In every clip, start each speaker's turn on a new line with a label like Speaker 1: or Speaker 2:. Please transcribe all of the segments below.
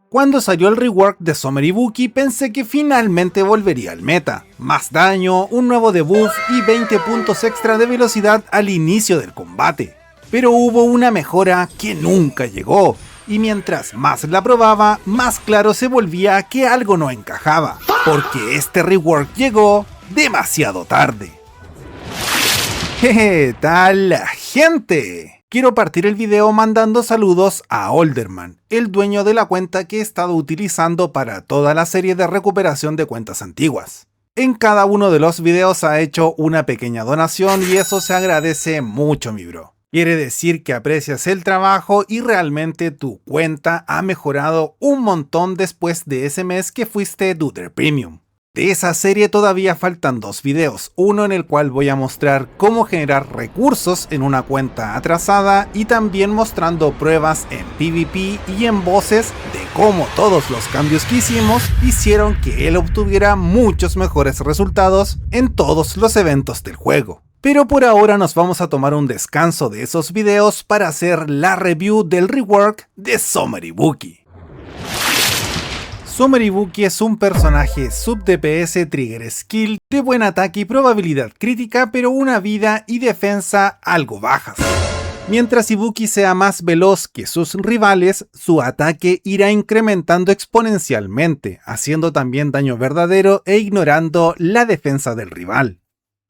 Speaker 1: Cuando salió el rework de Summer Ibuki pensé que finalmente volvería al meta. Más daño, un nuevo debuff y 20 puntos extra de velocidad al inicio del combate. Pero hubo una mejora que nunca llegó, y mientras más la probaba, más claro se volvía que algo no encajaba, porque este rework llegó demasiado tarde. ¿Qué tal la gente? Quiero partir el video mandando saludos a Olderman, el dueño de la cuenta que he estado utilizando para toda la serie de recuperación de cuentas antiguas. En cada uno de los videos ha hecho una pequeña donación y eso se agradece mucho, mi bro. Quiere decir que aprecias el trabajo y realmente tu cuenta ha mejorado un montón después de ese mes que fuiste Duder Premium. De esa serie todavía faltan 2 videos, uno en el cual voy a mostrar cómo generar recursos en una cuenta atrasada y también mostrando pruebas en PvP y en voces de cómo todos los cambios que hicimos hicieron que él obtuviera muchos mejores resultados en todos los eventos del juego. Pero por ahora nos vamos a tomar un descanso de esos videos para hacer la review del rework de Summer Ibuki. Summer Ibuki es un personaje sub DPS trigger skill de buen ataque y probabilidad crítica, pero una vida y defensa algo bajas. Mientras Ibuki sea más veloz que sus rivales, su ataque irá incrementando exponencialmente, haciendo también daño verdadero e ignorando la defensa del rival.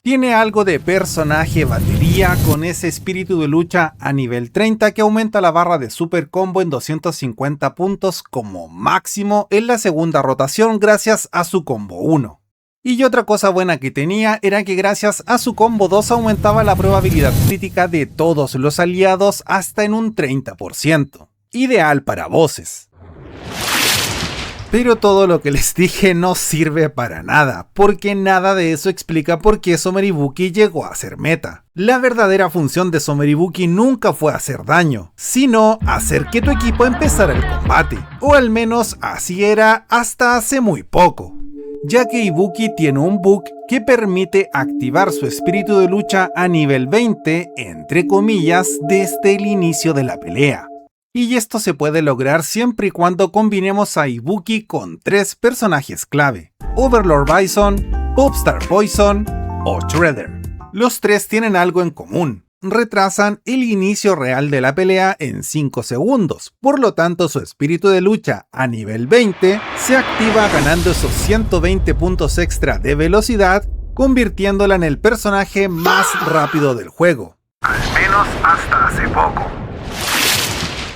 Speaker 1: Tiene algo de personaje batería con ese espíritu de lucha a nivel 30 que aumenta la barra de super combo en 250 puntos como máximo en la segunda rotación gracias a su combo 1. Y otra cosa buena que tenía era que gracias a su combo 2 aumentaba la probabilidad crítica de todos los aliados hasta en un 30%. Ideal para bosses. Pero todo lo que les dije no sirve para nada, porque nada de eso explica por qué Summer Ibuki llegó a ser meta. La verdadera función de Summer Ibuki nunca fue hacer daño, sino hacer que tu equipo empezara el combate, o al menos así era hasta hace muy poco. Ya que Ibuki tiene un bug que permite activar su espíritu de lucha a nivel 20, entre comillas, desde el inicio de la pelea. Y esto se puede lograr siempre y cuando combinemos a Ibuki con 3 personajes clave: Overlord Bison, Popstar Poison o Shredder. Los 3 tienen algo en común: retrasan el inicio real de la pelea en 5 segundos, por lo tanto su espíritu de lucha a nivel 20 se activa ganando esos 120 puntos extra de velocidad, convirtiéndola en el personaje más rápido del juego. Al menos hasta hace poco.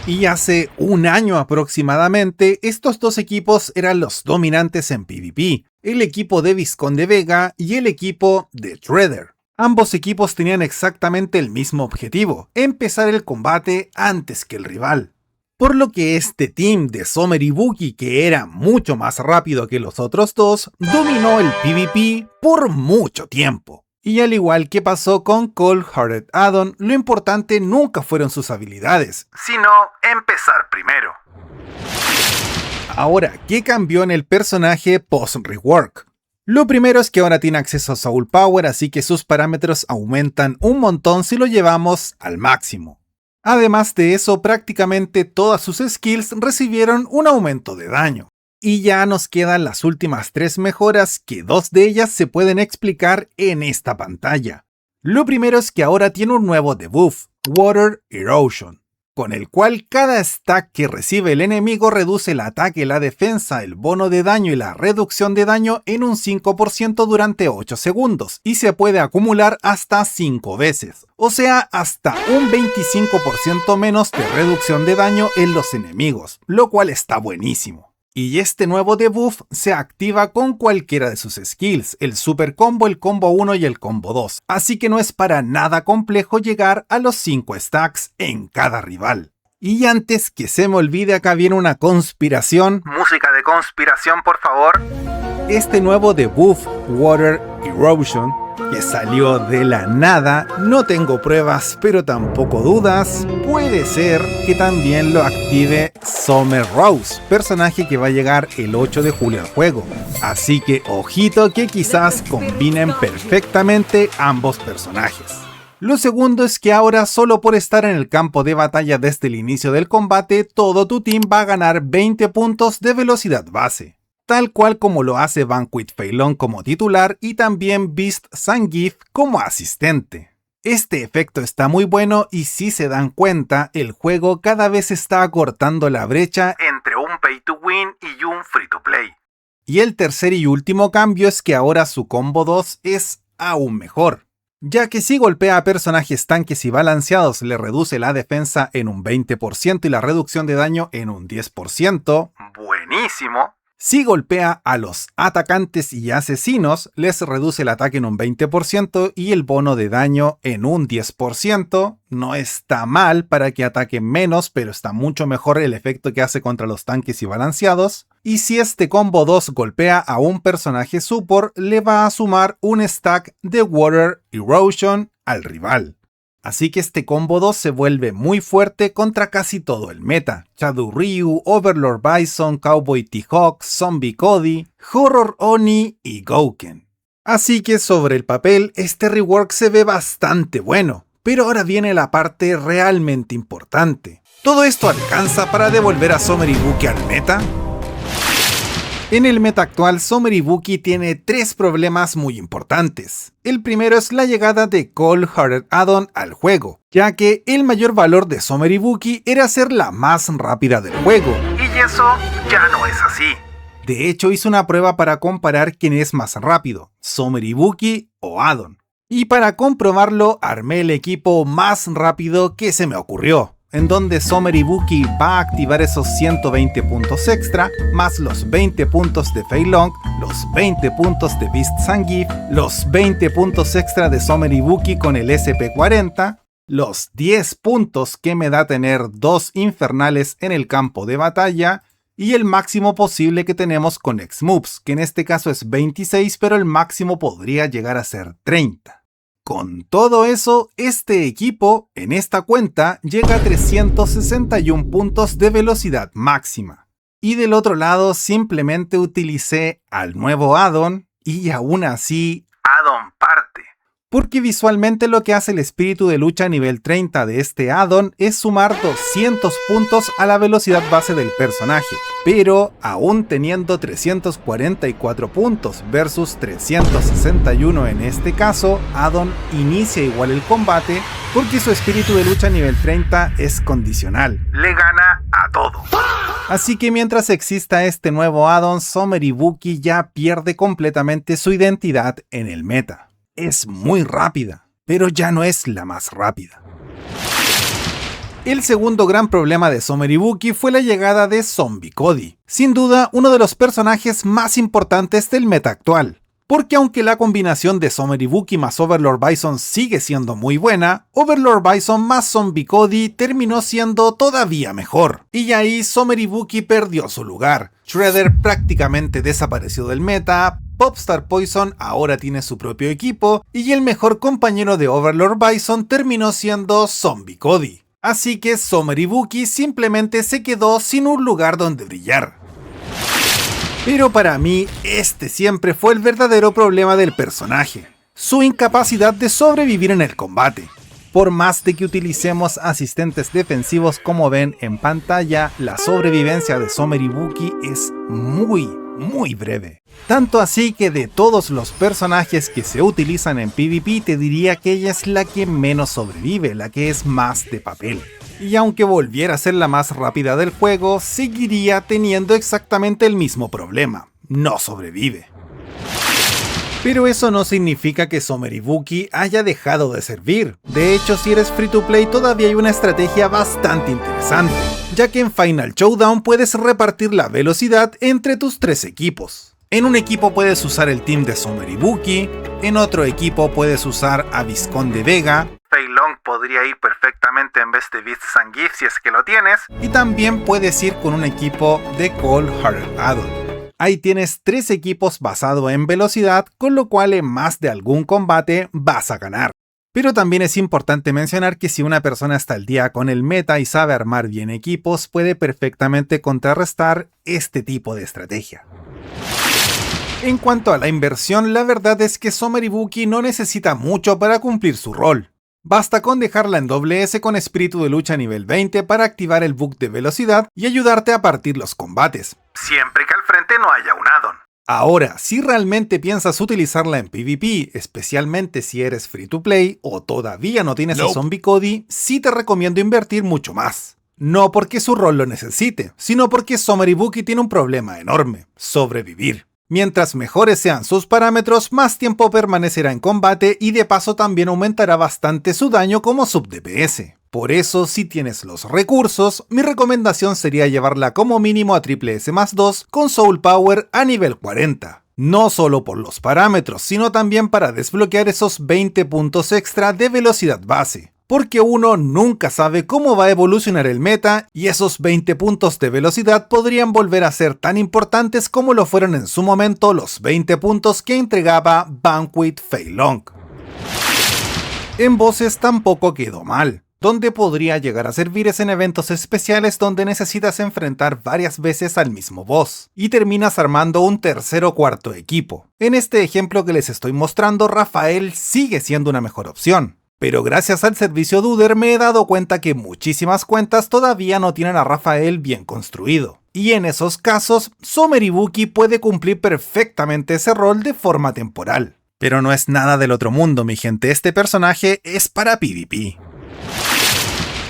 Speaker 1: Y hace un año aproximadamente, estos dos equipos eran los dominantes en PvP, el equipo de Vizconde Vega y el equipo de Shredder. Ambos equipos tenían exactamente el mismo objetivo: empezar el combate antes que el rival. Por lo que este team de Summer Ibuki, que era mucho más rápido que los otros dos, dominó el PvP por mucho tiempo. Y al igual que pasó con Cold Hearted Addon, lo importante nunca fueron sus habilidades, sino empezar primero. Ahora, ¿qué cambió en el personaje post-rework? Lo primero es que ahora tiene acceso a Soul Power, así que sus parámetros aumentan un montón si lo llevamos al máximo. Además de eso, prácticamente todas sus skills recibieron un aumento de daño. Y ya nos quedan las últimas 3 mejoras, que 2 de ellas se pueden explicar en esta pantalla. Lo primero es que ahora tiene un nuevo debuff, Water Erosion, con el cual cada stack que recibe el enemigo reduce el ataque, la defensa, el bono de daño y la reducción de daño en un 5% durante 8 segundos, y se puede acumular hasta 5 veces, o sea, hasta un 25% menos de reducción de daño en los enemigos, lo cual está buenísimo. Y este nuevo debuff se activa con cualquiera de sus skills, el super combo, el combo 1 y el combo 2, así que no es para nada complejo llegar a los 5 stacks en cada rival. Y antes que se me olvide, acá viene una conspiración. Música de conspiración, por favor. Este nuevo debuff, Water Erosion, que salió de la nada, no tengo pruebas pero tampoco dudas, puede ser que también lo active Summer Rose, personaje que va a llegar el 8 de julio al juego, así que ojito que quizás combinen perfectamente ambos personajes. Lo segundo es que ahora solo por estar en el campo de batalla desde el inicio del combate, todo tu team va a ganar 20 puntos de velocidad base, tal cual como lo hace Vanquit Fei Long como titular y también Beast Zangief como asistente. Este efecto está muy bueno y si se dan cuenta, el juego cada vez está acortando la brecha entre un pay to win y un free to play. Y el tercer y último cambio es que ahora su combo 2 es aún mejor, ya que si golpea a personajes tanques y balanceados le reduce la defensa en un 20% y la reducción de daño en un 10%, buenísimo. Si golpea a los atacantes y asesinos, les reduce el ataque en un 20% y el bono de daño en un 10%. No está mal para que ataquen menos, pero está mucho mejor el efecto que hace contra los tanques y balanceados. Y si este combo 2 golpea a un personaje support, le va a sumar un stack de Water Erosion al rival. Así que este combo 2 se vuelve muy fuerte contra casi todo el meta. Shadow Ryu, Overlord Bison, Cowboy T-Hawk, Zombie Cody, Horror Oni y Gouken. Así que sobre el papel este rework se ve bastante bueno, pero ahora viene la parte realmente importante. ¿Todo esto alcanza para devolver a Summer Ibuki al meta? En el meta actual, Summer Ibuki tiene 3 problemas muy importantes. El primero es la llegada de Cold Hearted Addon al juego, ya que el mayor valor de Summer Ibuki era ser la más rápida del juego, y eso ya no es así. De hecho, hice una prueba para comparar quién es más rápido, Summer Ibuki o Addon. Y para comprobarlo, armé el equipo más rápido que se me ocurrió, en donde Summer Ibuki va a activar esos 120 puntos extra, más los 20 puntos de Fei Long, los 20 puntos de Beast Zangief, los 20 puntos extra de Summer Ibuki con el SP40, los 10 puntos que me da tener 2 infernales en el campo de batalla, y el máximo posible que tenemos con X-Moves, que en este caso es 26, pero el máximo podría llegar a ser 30. Con todo eso, este equipo, en esta cuenta, llega a 361 puntos de velocidad máxima. Y del otro lado, simplemente utilicé al nuevo addon, y aún así, addon parte. Porque visualmente lo que hace el espíritu de lucha nivel 30 de este addon es sumar 200 puntos a la velocidad base del personaje, pero aún teniendo 344 puntos versus 361 en este caso, addon inicia igual el combate porque su espíritu de lucha nivel 30 es condicional, le gana a todo. Así que mientras exista este nuevo addon, Summer Ibuki ya pierde completamente su identidad en el meta. Es muy rápida, pero ya no es la más rápida. El segundo gran problema de Summer Ibuki fue la llegada de Zombie Cody, sin duda uno de los personajes más importantes del meta actual. Porque aunque la combinación de Summer Ibuki más Overlord Bison sigue siendo muy buena, Overlord Bison más Zombie Cody terminó siendo todavía mejor. Y ahí Summer Ibuki perdió su lugar. Shredder prácticamente desapareció del meta, Popstar Poison ahora tiene su propio equipo, y el mejor compañero de Overlord Bison terminó siendo Zombie Cody. Así que Summer Ibuki simplemente se quedó sin un lugar donde brillar. Pero para mí, este siempre fue el verdadero problema del personaje, su incapacidad de sobrevivir en el combate. Por más de que utilicemos asistentes defensivos como ven en pantalla, la sobrevivencia de Summer Ibuki es muy breve. Tanto así que de todos los personajes que se utilizan en PvP te diría que ella es la que menos sobrevive, la que es más de papel. Y aunque volviera a ser la más rápida del juego, seguiría teniendo exactamente el mismo problema, no sobrevive. Pero eso no significa que Summer Ibuki haya dejado de servir. De hecho, si eres free to play todavía hay una estrategia bastante interesante, ya que en Final Showdown puedes repartir la velocidad entre tus 3 equipos. En un equipo puedes usar el team de Summer Ibuki, en otro equipo puedes usar a Visconde Vega, Fei Long podría ir perfectamente en vez de Beast Zangief si es que lo tienes, y también puedes ir con un equipo de Cold Hearted Addon. Ahí tienes 3 equipos basados en velocidad, con lo cual en más de algún combate vas a ganar. Pero también es importante mencionar que si una persona está al día con el meta y sabe armar bien equipos, puede perfectamente contrarrestar este tipo de estrategia. En cuanto a la inversión, la verdad es que Summer Ibuki no necesita mucho para cumplir su rol. Basta con dejarla en S con espíritu de lucha nivel 20 para activar el bug de velocidad y ayudarte a partir los combates, siempre que al frente no haya un addon. Ahora, si realmente piensas utilizarla en PvP, especialmente si eres free to play o todavía no tienes a Zombie Cody, sí te recomiendo invertir mucho más. No porque su rol lo necesite, sino porque Someribuki tiene un problema enorme: sobrevivir. Mientras mejores sean sus parámetros, más tiempo permanecerá en combate y de paso también aumentará bastante su daño como sub DPS. Por eso, si tienes los recursos, mi recomendación sería llevarla como mínimo a S+2 con Soul Power a nivel 40. No solo por los parámetros, sino también para desbloquear esos 20 puntos extra de velocidad base. Porque uno nunca sabe cómo va a evolucionar el meta y esos 20 puntos de velocidad podrían volver a ser tan importantes como lo fueron en su momento los 20 puntos que entregaba Banquet Fei Long. En voces tampoco quedó mal, donde podría llegar a servir es en eventos especiales donde necesitas enfrentar varias veces al mismo boss, y terminas armando un tercer o cuarto equipo. En este ejemplo que les estoy mostrando, Rafael sigue siendo una mejor opción. Pero gracias al servicio Duder me he dado cuenta que muchísimas cuentas todavía no tienen a Rafael bien construido. Y en esos casos, Someribuki puede cumplir perfectamente ese rol de forma temporal. Pero no es nada del otro mundo, mi gente, este personaje es para PvP.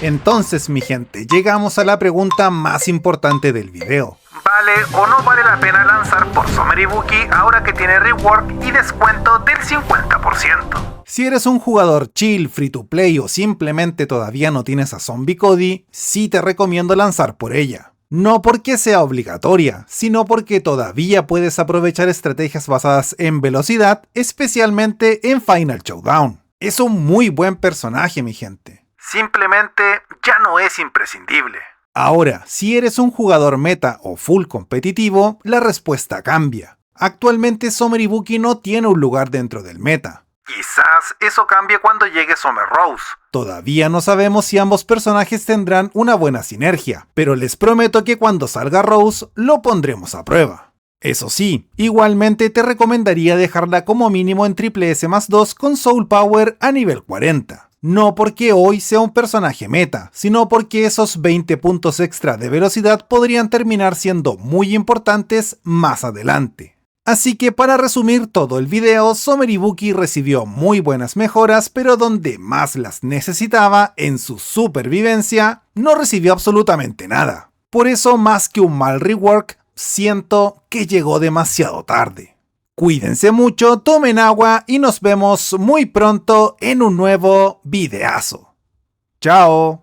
Speaker 1: Entonces, mi gente, llegamos a la pregunta más importante del video. ¿Vale o no vale la pena lanzar por Someribuki ahora que tiene rework y descuento del 50%? Si eres un jugador chill, free to play o simplemente todavía no tienes a Zombie Cody, sí te recomiendo lanzar por ella. No porque sea obligatoria, sino porque todavía puedes aprovechar estrategias basadas en velocidad, especialmente en Final Showdown. Es un muy buen personaje, mi gente. Simplemente ya no es imprescindible. Ahora, si eres un jugador meta o full competitivo, la respuesta cambia. Actualmente Someribuki no tiene un lugar dentro del meta. Quizás eso cambie cuando llegue Summer Rose. Todavía no sabemos si ambos personajes tendrán una buena sinergia, pero les prometo que cuando salga Rose lo pondremos a prueba. Eso sí, igualmente te recomendaría dejarla como mínimo en S+2 con Soul Power a nivel 40. No porque hoy sea un personaje meta, sino porque esos 20 puntos extra de velocidad podrían terminar siendo muy importantes más adelante. Así que para resumir todo el video, Someribuki recibió muy buenas mejoras, pero donde más las necesitaba, en su supervivencia, no recibió absolutamente nada. Por eso, más que un mal rework, siento que llegó demasiado tarde. Cuídense mucho, tomen agua y nos vemos muy pronto en un nuevo videazo. ¡Chao!